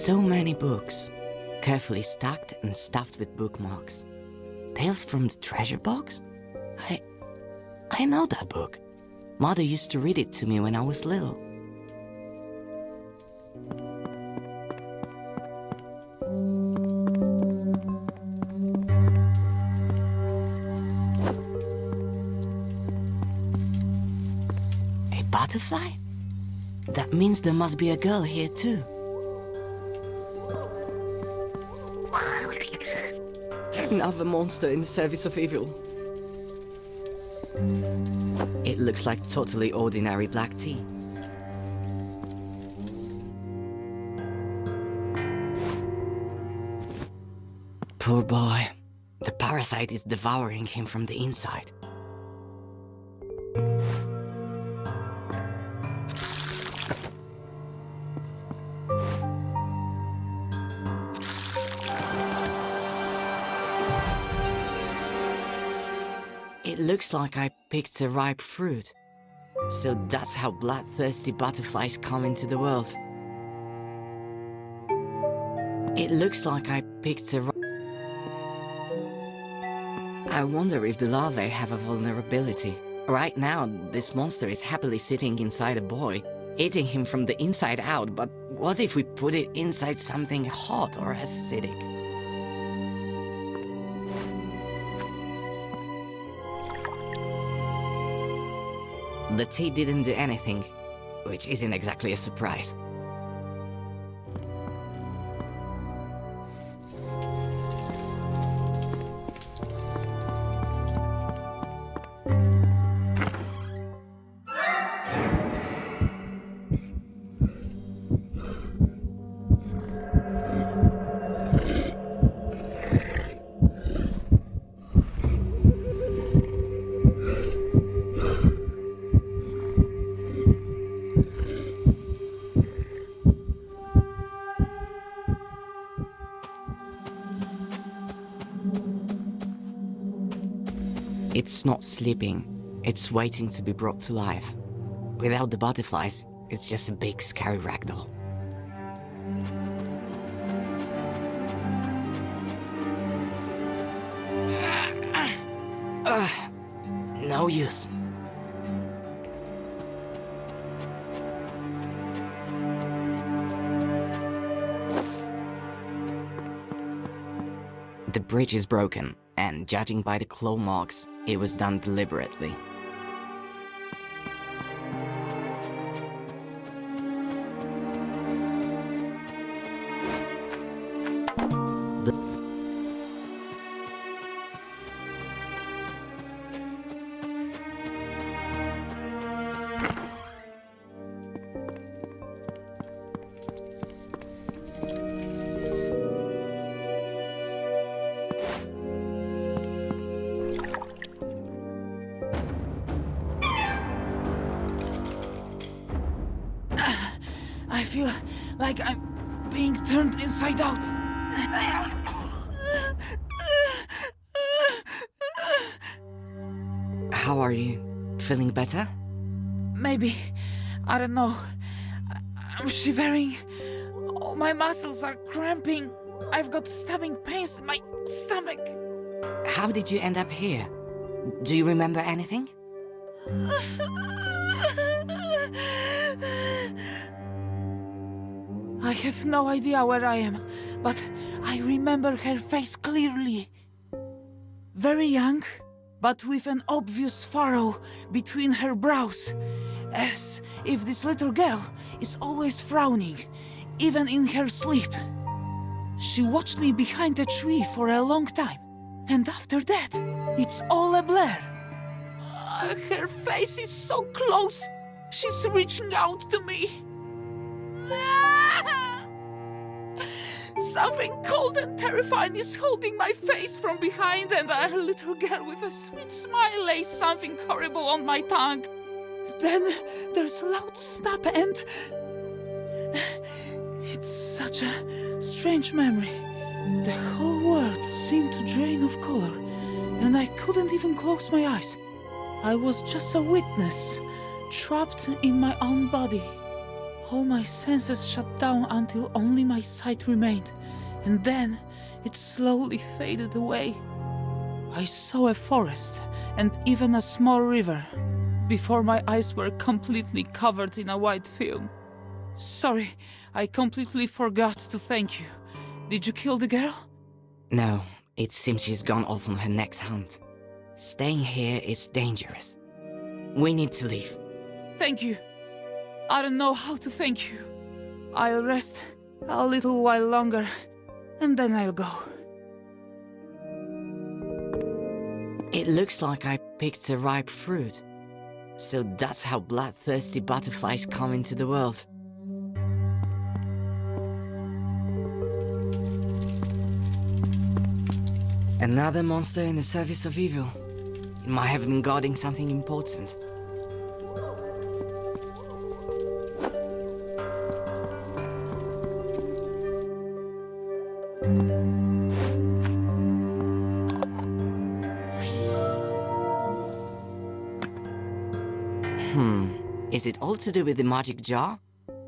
So many books, carefully stacked and stuffed with bookmarks. Tales from the Treasure Box? I know that book. Mother used to read it to me when I was little. A butterfly? That means there must be a girl here too. Another monster in the service of evil. It looks like totally ordinary black tea. Poor boy. The parasite is devouring him from the inside. It looks like I picked a ripe fruit. So that's how bloodthirsty butterflies come into the world. It looks like I picked a I wonder if the larvae have a vulnerability. Right now, this monster is happily sitting inside a boy, eating him from the inside out, but what if we put it inside something hot or acidic? The tea didn't do anything, which isn't exactly a surprise. It's not sleeping, it's waiting to be brought to life. Without the butterflies, it's just a big scary ragdoll. No use. The bridge is broken, and judging by the claw marks, it was done deliberately. I feel like I'm being turned inside out. How are you? Feeling better? Maybe. I don't know. I'm shivering. All my muscles are cramping. I've got stabbing pains in my stomach. How did you end up here? Do you remember anything? I have no idea where I am, but I remember her face clearly. Very young, but with an obvious furrow between her brows, as if this little girl is always frowning, even in her sleep. She watched me behind a tree for a long time, and after that, it's all a blur. Her face is so close, she's reaching out to me. Something cold and terrifying is holding my face from behind, and a little girl with a sweet smile lays something horrible on my tongue. Then there's a loud snap, and it's such a strange memory. The whole world seemed to drain of color, and I couldn't even close my eyes. I was just a witness, trapped in my own body. All my senses shut down until only my sight remained, and then it slowly faded away. I saw a forest and even a small river before my eyes were completely covered in a white film. Sorry, I completely forgot to thank you. Did you kill the girl? No, it seems she's gone off on her next hunt. Staying here is dangerous. We need to leave. Thank you. I don't know how to thank you. I'll rest a little while longer, and then I'll go. It looks like I picked a ripe fruit. So that's how bloodthirsty butterflies come into the world. Another monster in the service of evil. It might have been guarding something important. Is it all to do with the magic jar?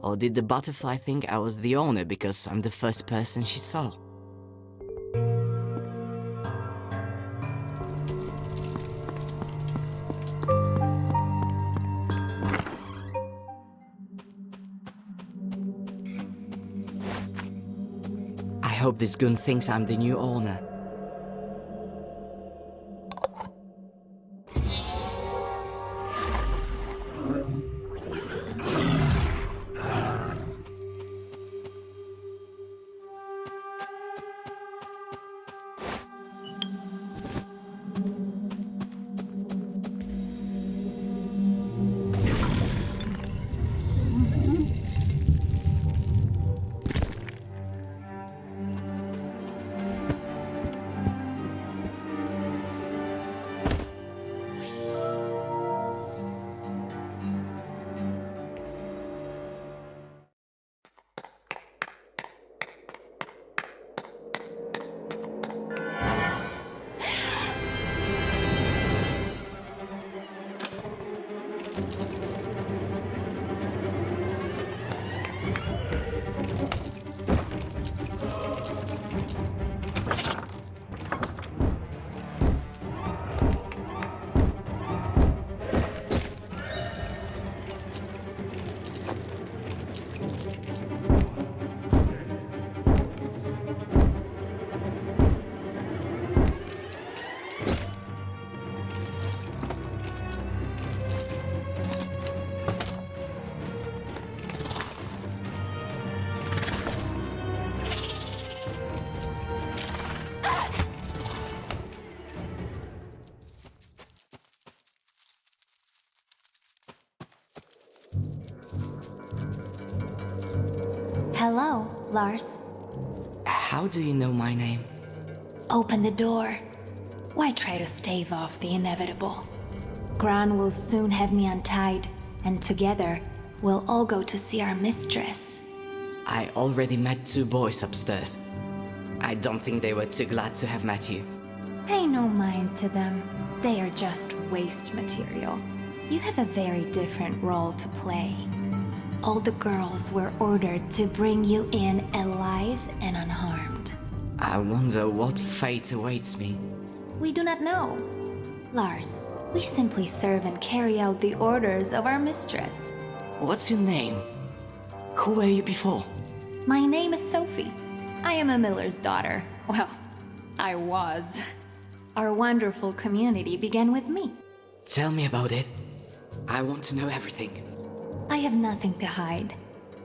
Or did the butterfly think I was the owner because I'm the first person she saw? I hope this goon thinks I'm the new owner. Hello, Lars. How do you know my name? Open the door. Why try to stave off the inevitable? Gran will soon have me untied, and together, we'll all go to see our mistress. I already met 2 boys upstairs. I don't think they were too glad to have met you. Pay no mind to them. They are just waste material. You have a very different role to play. All the girls were ordered to bring you in alive and unharmed. I wonder what fate awaits me. We do not know. Lars, we simply serve and carry out the orders of our mistress. What's your name? Who were you before? My name is Sophie. I am a miller's daughter. Well, I was. Our wonderful community began with me. Tell me about it. I want to know everything. I have nothing to hide.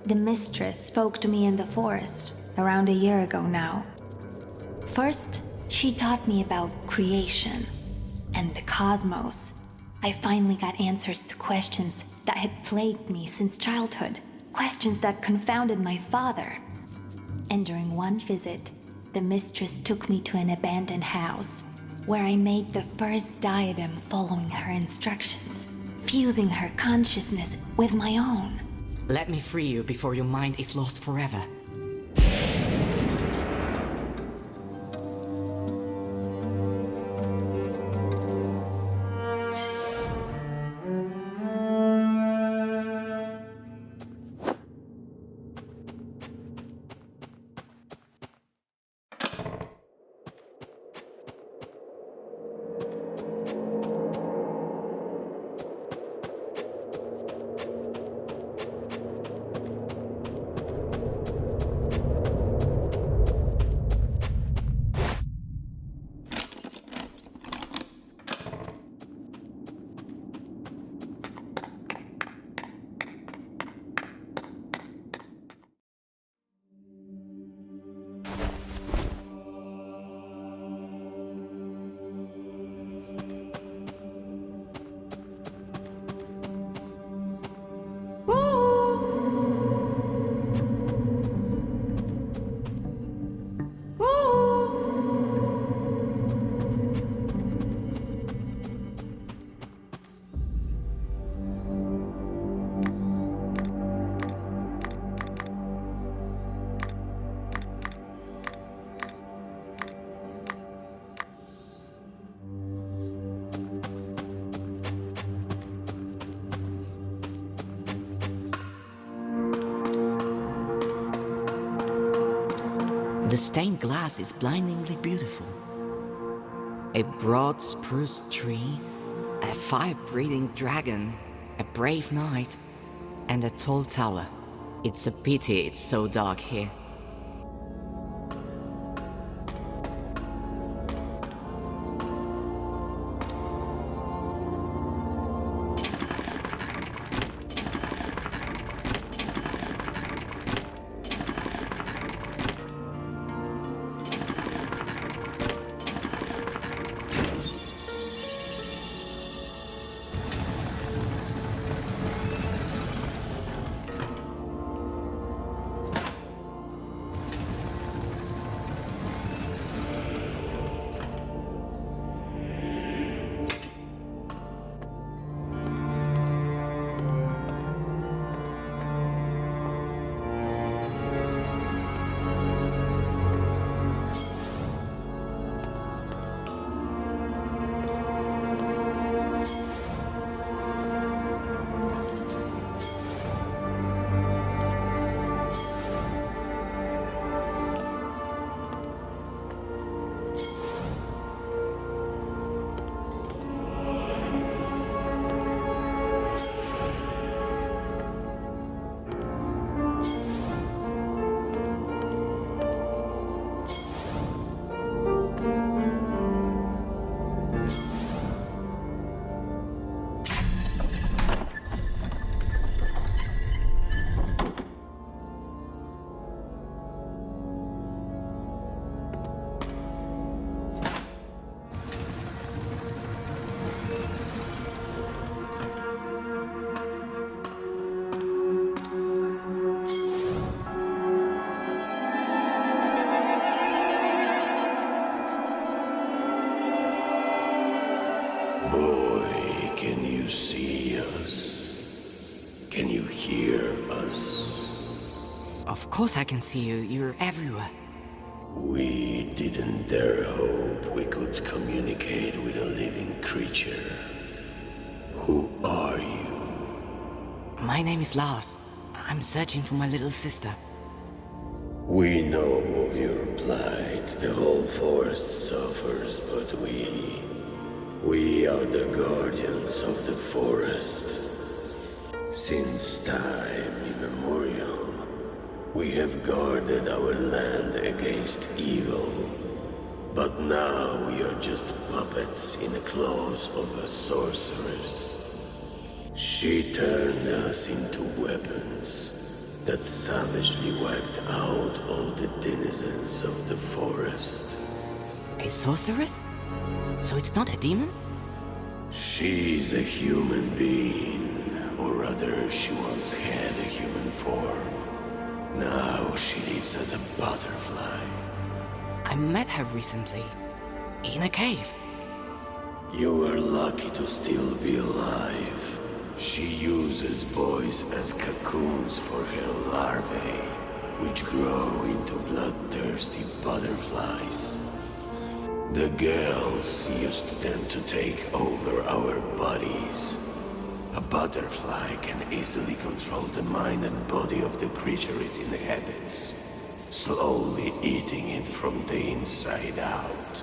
The mistress spoke to me in the forest, around a year ago now. First, she taught me about creation and the cosmos. I finally got answers to questions that had plagued me since childhood, questions that confounded my father. And during one visit, the mistress took me to an abandoned house, where I made the first diadem following her instructions, fusing her consciousness with my own. Let me free you before your mind is lost forever. The stained glass is blindingly beautiful. A broad spruce tree, a fire-breathing dragon, a brave knight, and a tall tower. It's a pity it's so dark here. Boy, can you see us? Can you hear us? Of course I can see you. You're everywhere. We didn't dare hope we could communicate with a living creature. Who are you? My name is Lars. I'm searching for my little sister. We know of your plight. The whole forest suffers, but we are the guardians of the forest. Since time immemorial, we have guarded our land against evil. But now we are just puppets in the claws of a sorceress. She turned us into weapons that savagely wiped out all the denizens of the forest. A sorceress? So it's not a demon? She's a human being, or rather, she once had a human form. Now she lives as a butterfly. I met her recently. In a cave. You were lucky to still be alive. She uses boys as cocoons for her larvae, which grow into bloodthirsty butterflies. The girls used them to take over our bodies. A butterfly can easily control the mind and body of the creature it inhabits, slowly eating it from the inside out.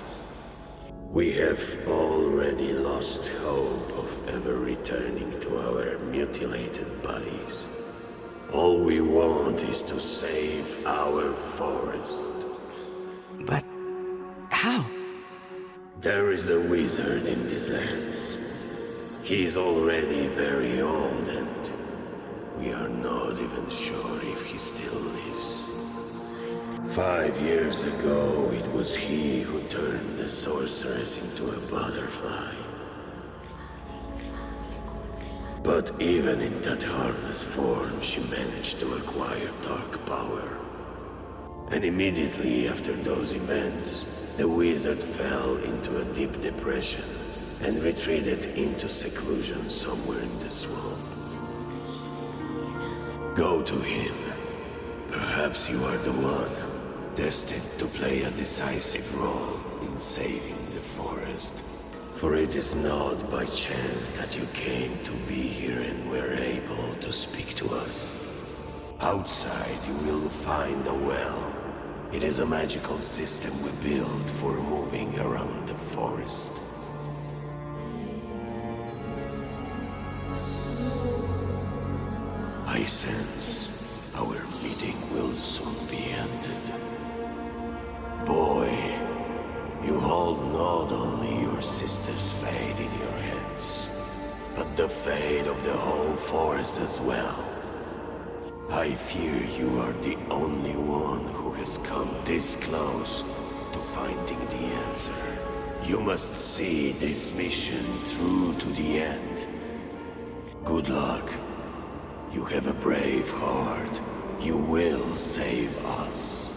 We have already lost hope of ever returning to our mutilated bodies. All we want is to save our forest. But how? There is a wizard in these lands. He's already very old and we are not even sure if he still lives. 5 years ago, it was he who turned the sorceress into a butterfly. But even in that harmless form, she managed to acquire dark power. And immediately after those events, the wizard fell into a deep depression and retreated into seclusion somewhere in the swamp. Go to him. Perhaps you are the one, destined to play a decisive role in saving the forest. For it is not by chance that you came to be here and were able to speak to us. Outside you will find a well, It is a magical system we built for moving around the forest. I sense our meeting will soon be ended. Boy, you hold not only your sister's fate in your hands, but the fate of the whole forest as well. I fear you are the only one who has come this close to finding the answer. You must see this mission through to the end. Good luck. You have a brave heart. You will save us.